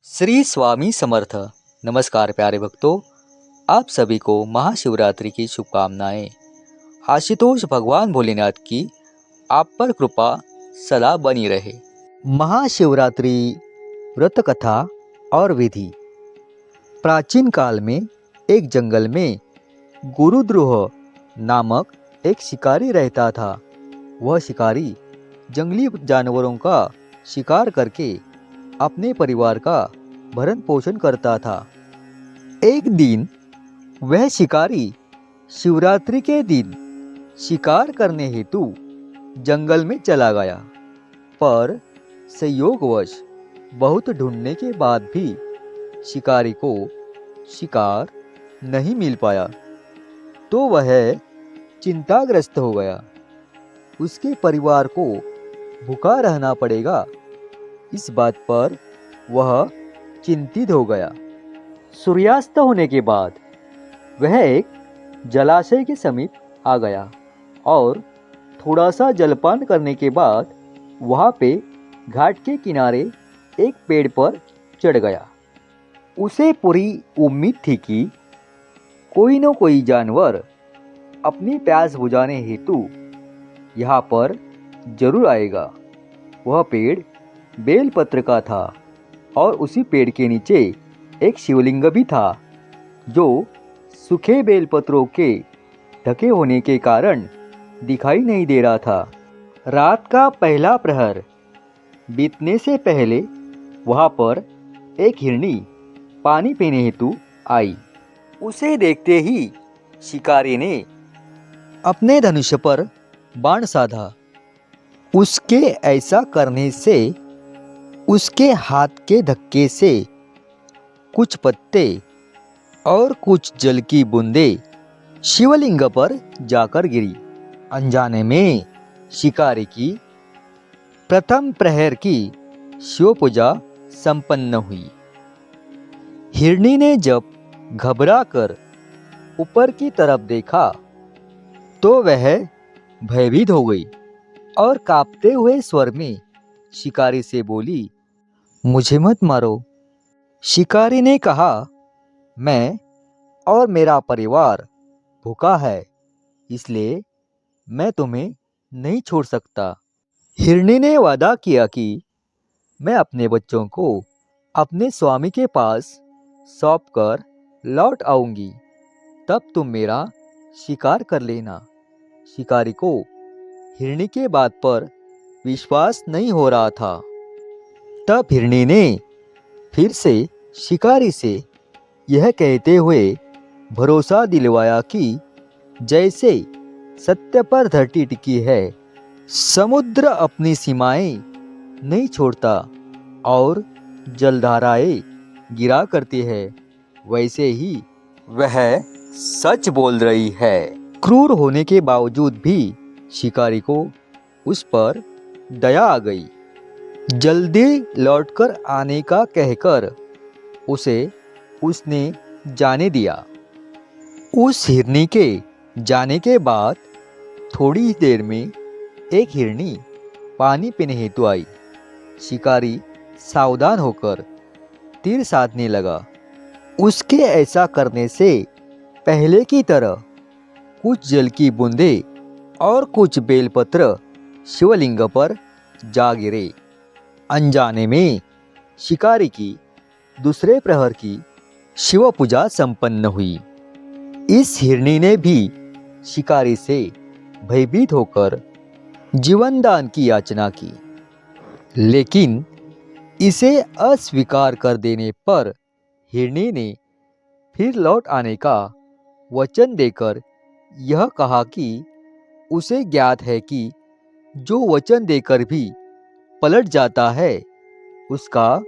श्री स्वामी समर्थ। नमस्कार प्यारे भक्तों, आप सभी को महाशिवरात्रि की शुभकामनाएं। आशुतोष भगवान भोलेनाथ की आप पर कृपा सदा बनी रहे। महाशिवरात्रि व्रत कथा और विधि। प्राचीन काल में एक जंगल में गुरुद्रोह नामक एक शिकारी रहता था। वह शिकारी जंगली जानवरों का शिकार करके अपने परिवार का भरण पोषण करता था। एक दिन वह शिकारी शिवरात्रि के दिन शिकार करने हेतु जंगल में चला गया, पर संयोगवश बहुत ढूंढने के बाद भी शिकारी को शिकार नहीं मिल पाया तो वह चिंताग्रस्त हो गया। उसके परिवार को भूखा रहना पड़ेगा, इस बात पर वह चिंतित हो गया। सूर्यास्त होने के बाद वह एक जलाशय के समीप आ गया और थोड़ा सा जलपान करने के बाद वहाँ पे घाट के किनारे एक पेड़ पर चढ़ गया। उसे पूरी उम्मीद थी कि कोई न कोई जानवर अपनी प्यास बुझाने हेतु यहाँ पर जरूर आएगा। वह पेड़ बेलपत्र का था और उसी पेड़ के नीचे एक शिवलिंग भी था, जो सूखे बेलपत्रों के ढके होने के कारण दिखाई नहीं दे रहा था। रात का पहला प्रहर बीतने से पहले वहाँ पर एक हिरनी पानी पीने हेतु आई। उसे देखते ही शिकारी ने अपने धनुष पर बाण साधा। उसके ऐसा करने से उसके हाथ के धक्के से कुछ पत्ते और कुछ जल की बूंदें शिवलिंग पर जाकर गिरी। अनजाने में शिकारी की प्रथम प्रहर की शिव पूजा संपन्न हुई। हिरनी ने जब घबराकर ऊपर की तरफ देखा तो वह भयभीत हो गई और कांपते हुए स्वर में शिकारी से बोली, मुझे मत मारो। शिकारी ने कहा, मैं और मेरा परिवार भूखा है, इसलिए मैं तुम्हें नहीं छोड़ सकता। हिरनी ने वादा किया कि मैं अपने बच्चों को अपने स्वामी के पास सौंप कर लौट आऊंगी, तब तुम मेरा शिकार कर लेना। शिकारी को हिरनी के बात पर विश्वास नहीं हो रहा था। तब हिरनी ने फिर से शिकारी से यह कहते हुए भरोसा दिलवाया कि जैसे सत्य पर धरती टिकी है, समुद्र अपनी सीमाएं नहीं छोड़ता और जलधाराएं गिरा करती है, वैसे ही वह सच बोल रही है। क्रूर होने के बावजूद भी शिकारी को उस पर दया आ गई। जल्दी लौटकर आने का कहकर उसे उसने जाने दिया। उस हिरनी के जाने के बाद थोड़ी ही देर में एक हिरनी पानी पीने हेतु आई। शिकारी सावधान होकर तीर साधने लगा। उसके ऐसा करने से पहले की तरह कुछ जल की बूंदें और कुछ बेलपत्र शिवलिंग पर जा गिरे। अनजाने में शिकारी की दूसरे प्रहर की शिव पूजा संपन्न हुई। इस हिरनी ने भी शिकारी से भयभीत होकर जीवन दान की याचना की, लेकिन इसे अस्वीकार कर देने पर हिरनी ने फिर लौट आने का वचन देकर यह कहा कि उसे ज्ञात है कि जो वचन देकर भी पलट जाता है, उसका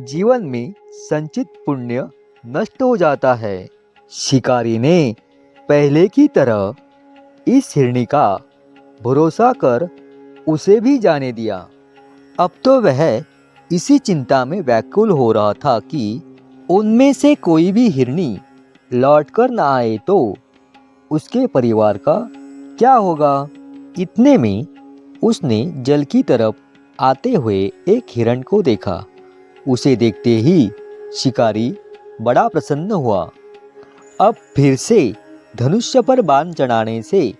जीवन में संचित पुण्य नष्ट हो जाता है। शिकारी ने पहले की तरह इस हिरनी का भरोसा कर उसे भी जाने दिया। अब तो वह इसी चिंता में व्याकुल हो रहा था कि उनमें से कोई भी हिरनी लौटकर न आए तो उसके परिवार का क्या होगा। इतने में उसने जल की तरफ आते हुए एक हिरण को देखा। उसे देखते ही शिकारी बड़ा प्रसन्न हुआ। अब फिर से धनुष्य पर बाण चढ़ाने से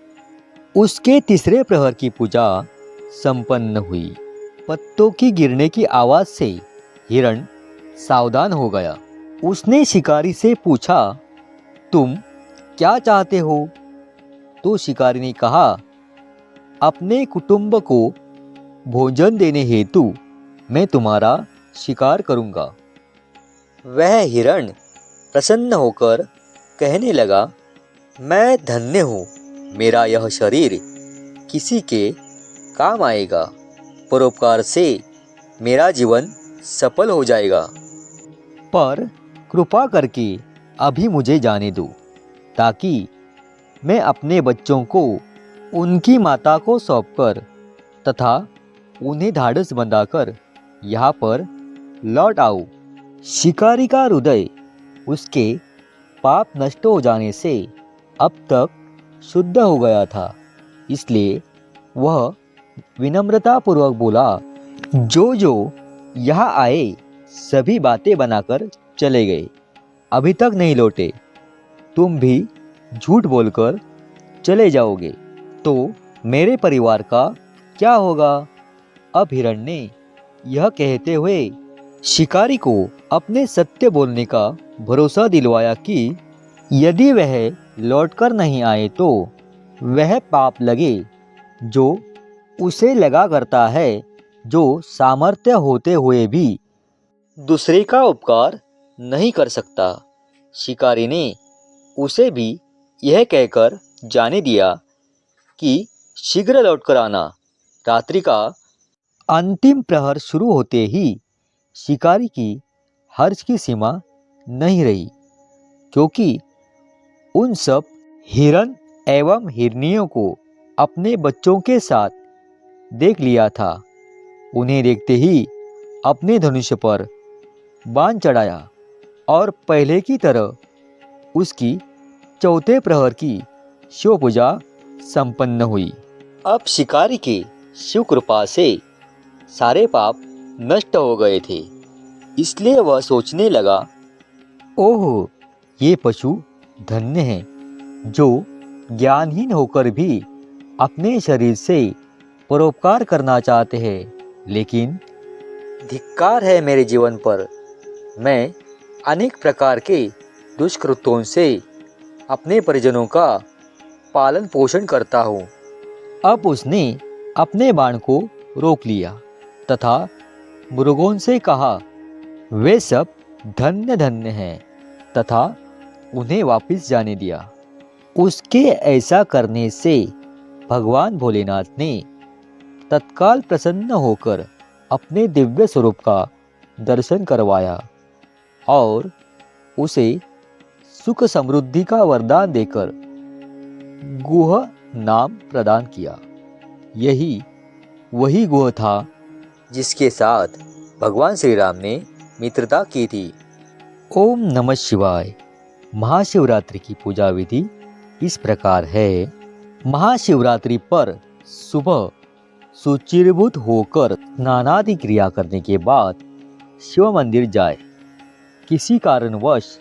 उसके तीसरे प्रहर की पूजा संपन्न हुई। पत्तों की गिरने की आवाज से हिरण सावधान हो गया। उसने शिकारी से पूछा, तुम क्या चाहते हो? तो शिकारी ने कहा, अपने कुटुंब को भोजन देने हेतु मैं तुम्हारा शिकार करूंगा। वह हिरण प्रसन्न होकर कहने लगा, मैं धन्य हूँ, मेरा यह शरीर किसी के काम आएगा। परोपकार से मेरा जीवन सफल हो जाएगा। पर कृपा करके अभी मुझे जाने दो, ताकि मैं अपने बच्चों को उनकी माता को सौंपकर तथा उन्हें ढाढ़स बंधाकर यहाँ पर लौट आऊं। शिकारी का हृदय उसके पाप नष्ट हो जाने से अब तक शुद्ध हो गया था, इसलिए वह विनम्रतापूर्वक बोला, जो यहाँ आए सभी बातें बनाकर चले गए, अभी तक नहीं लौटे। तुम भी झूठ बोलकर चले जाओगे तो मेरे परिवार का क्या होगा? अब हिरण ने यह कहते हुए शिकारी को अपने सत्य बोलने का भरोसा दिलवाया कि यदि वह लौटकर नहीं आए तो वह पाप लगे जो उसे लगा करता है, जो सामर्थ्य होते हुए भी दूसरे का उपकार नहीं कर सकता। शिकारी ने उसे भी यह कहकर जाने दिया कि शीघ्र लौटकर आना। रात्रि का अंतिम प्रहर शुरू होते ही शिकारी की हर्ष की सीमा नहीं रही, क्योंकि उन सब हिरन एवं हिरनियों को अपने बच्चों के साथ देख लिया था। उन्हें देखते ही अपने धनुष पर बाण चढ़ाया और पहले की तरह उसकी चौथे प्रहर की शिव पूजा संपन्न हुई। अब शिकारी की शिव कृपा से सारे पाप नष्ट हो गए थे, इसलिए वह सोचने लगा, ओह, ये पशु धन्य हैं जो ज्ञानहीन होकर भी अपने शरीर से परोपकार करना चाहते हैं। लेकिन धिक्कार है मेरे जीवन पर, मैं अनेक प्रकार के दुष्कृत्यों से अपने परिजनों का पालन पोषण करता हूँ। अब उसने अपने बाण को रोक लिया तथा मृगों से कहा, वे सब धन्य धन्य हैं, तथा उन्हें वापस जाने दिया। उसके ऐसा करने से भगवान भोलेनाथ ने तत्काल प्रसन्न होकर अपने दिव्य स्वरूप का दर्शन करवाया और उसे सुख समृद्धि का वरदान देकर गुह नाम प्रदान किया। यही वही गुह था जिसके साथ भगवान श्री राम ने मित्रता की थी। ओम नमः शिवाय। महाशिवरात्रि की पूजा विधि इस प्रकार है। महाशिवरात्रि पर सुबह शुचिर्भूत होकर स्नानादि क्रिया करने के बाद शिव मंदिर जाए। किसी कारणवश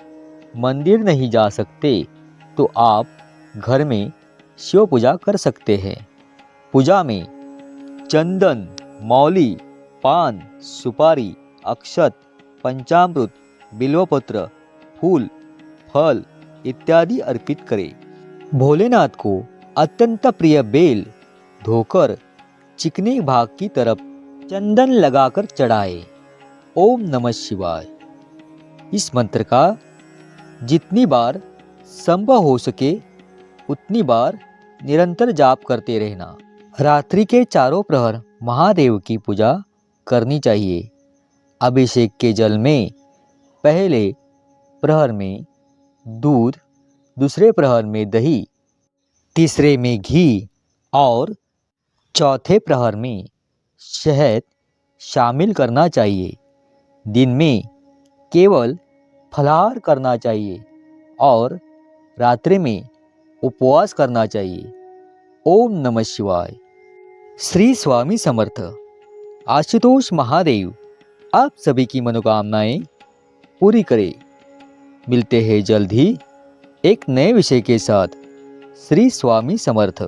मंदिर नहीं जा सकते तो आप घर में शिव पूजा कर सकते हैं। पूजा में चंदन, मौली, पान, सुपारी, अक्षत, पंचामृत, बिल्वपत्र, फूल, फल इत्यादि अर्पित करें। भोलेनाथ को अत्यंत प्रिय बेल धोकर चिकने भाग की तरफ चंदन लगाकर चढ़ाए। ओम नमः शिवाय। इस मंत्र का जितनी बार संभव हो सके उतनी बार निरंतर जाप करते रहना। रात्रि के चारों प्रहर महादेव की पूजा करनी चाहिए। अभिषेक के जल में पहले प्रहर में दूध, दूसरे प्रहर में दही, तीसरे में घी और चौथे प्रहर में शहद शामिल करना चाहिए। दिन में केवल फलाहार करना चाहिए और रात्रि में उपवास करना चाहिए। ओम नमः शिवाय। श्री स्वामी समर्थ। आशुतोष महादेव आप सभी की मनोकामनाएं पूरी करे। मिलते हैं जल्द ही एक नए विषय के साथ। श्री स्वामी समर्थ।